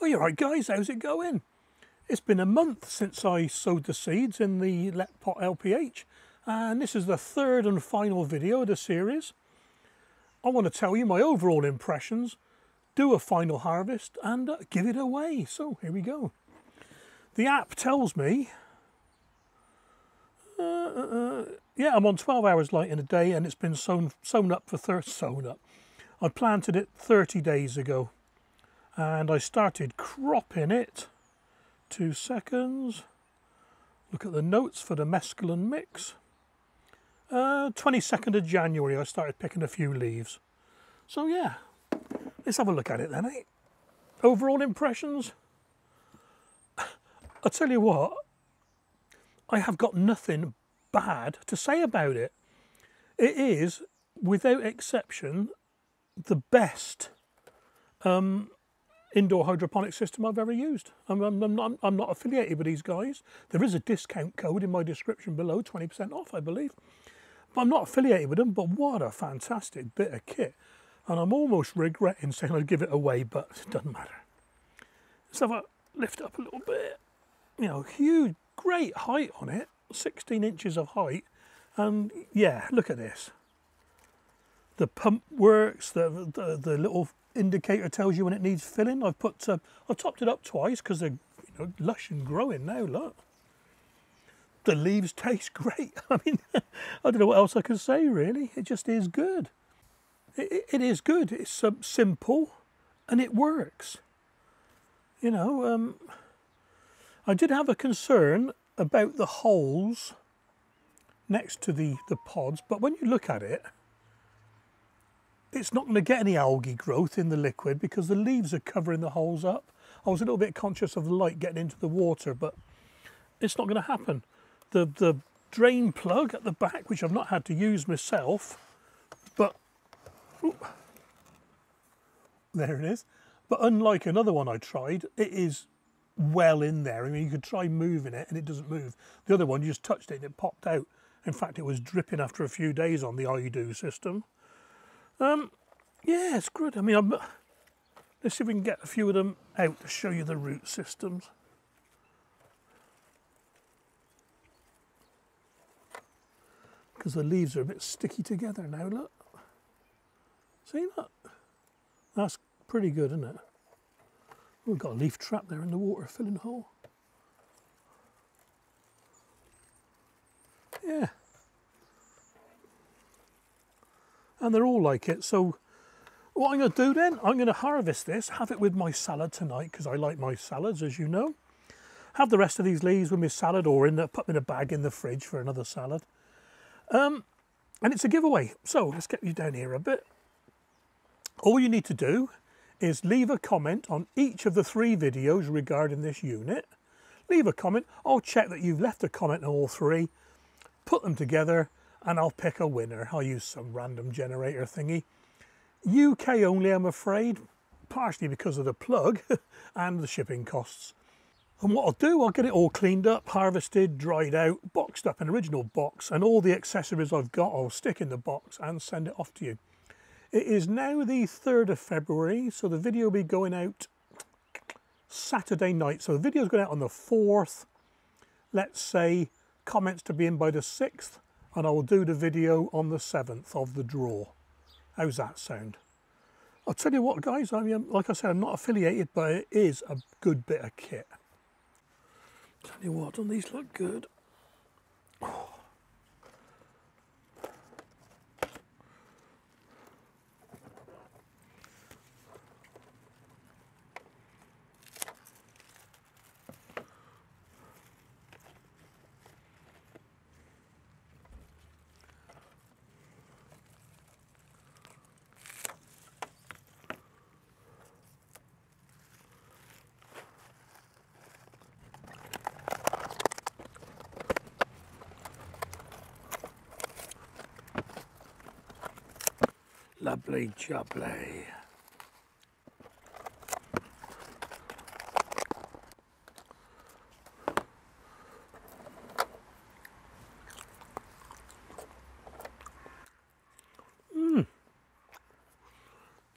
Hey, all right guys, how's it going? It's been a month since I sowed the seeds in the LetPot LPH, and this is the third and final video of the series. I want to tell you my overall impressions, do a final harvest, and give it away. So here we go. The app tells me, yeah, I'm on 12 hours light in a day, and it's been sown up for I planted it 30 days ago, and I started cropping it. 2 seconds. Look at the notes for the mescaline mix. 22nd of January I started picking a few leaves. So yeah, let's have a look at it then, eh? Overall impressions? I'll tell you what, I have got nothing bad to say about it. It is, without exception, the best indoor hydroponic system I've ever used. I'm not affiliated with these guys. There is a discount code in my description below, 20% off, I believe. But I'm not affiliated with them, but what a fantastic bit of kit. And I'm almost regretting saying I'd give it away, but it doesn't matter. Let's have a lift up a little bit. You know, huge, great height on it, 16 inches of height. And yeah, look at this. The pump works, the little indicator tells you when it needs filling. I've topped it up twice because they're lush and growing now. Look, the leaves taste great. I mean, I don't know what else I can say really. It just is good. It is good. It's simple, and it works. You know, I did have a concern about the holes next to the pods, but when you look at it, it's not going to get any algae growth in the liquid because the leaves are covering the holes up. I was a little bit conscious of the light getting into the water, but it's not going to happen. The drain plug at the back, which I've not had to use myself, but there it is. But unlike another one I tried, it is well in there. I mean, you could try moving it and it doesn't move. The other one, you just touched it and it popped out. In fact, it was dripping after a few days on the iDo system. Yeah, it's good. I mean, let's see if we can get a few of them out to show you the root systems. Because the leaves are a bit sticky together now, look. See that? That's pretty good, isn't it? We've got a leaf trap there in the water filling hole. Yeah. And they're all like it. So what I'm going to do then, I'm going to harvest this, have it with my salad tonight, because I like my salads, as you know. Have the rest of these leaves with my salad, or put them in a bag in the fridge for another salad. And it's a giveaway. So let's get you down here a bit. All you need to do is leave a comment on each of the 3 videos regarding this unit. Leave a comment. I'll check that you've left a comment on all 3, put them together, and I'll pick a winner. I'll use some random generator thingy. UK only, I'm afraid, partially because of the plug and the shipping costs. And what I'll do, I'll get it all cleaned up, harvested, dried out, boxed up in original box, and all the accessories I've got I'll stick in the box and send it off to you. It is now the 3rd of February, so the video will be going out Saturday night. So the video's going out on the 4th. Let's say comments to be in by the 6th. And I will do the video on the 7th of the draw. How's that sound? I'll tell you what, guys, I mean, like I said, I'm not affiliated, but it is a good bit of kit. Tell you what, don't these look good? Oh. Lovely jubbly.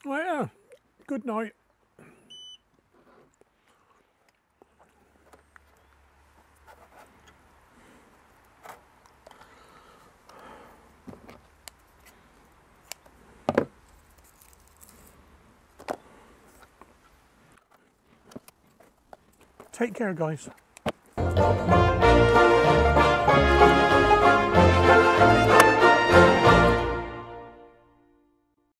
Well, yeah, good night. Take care, guys.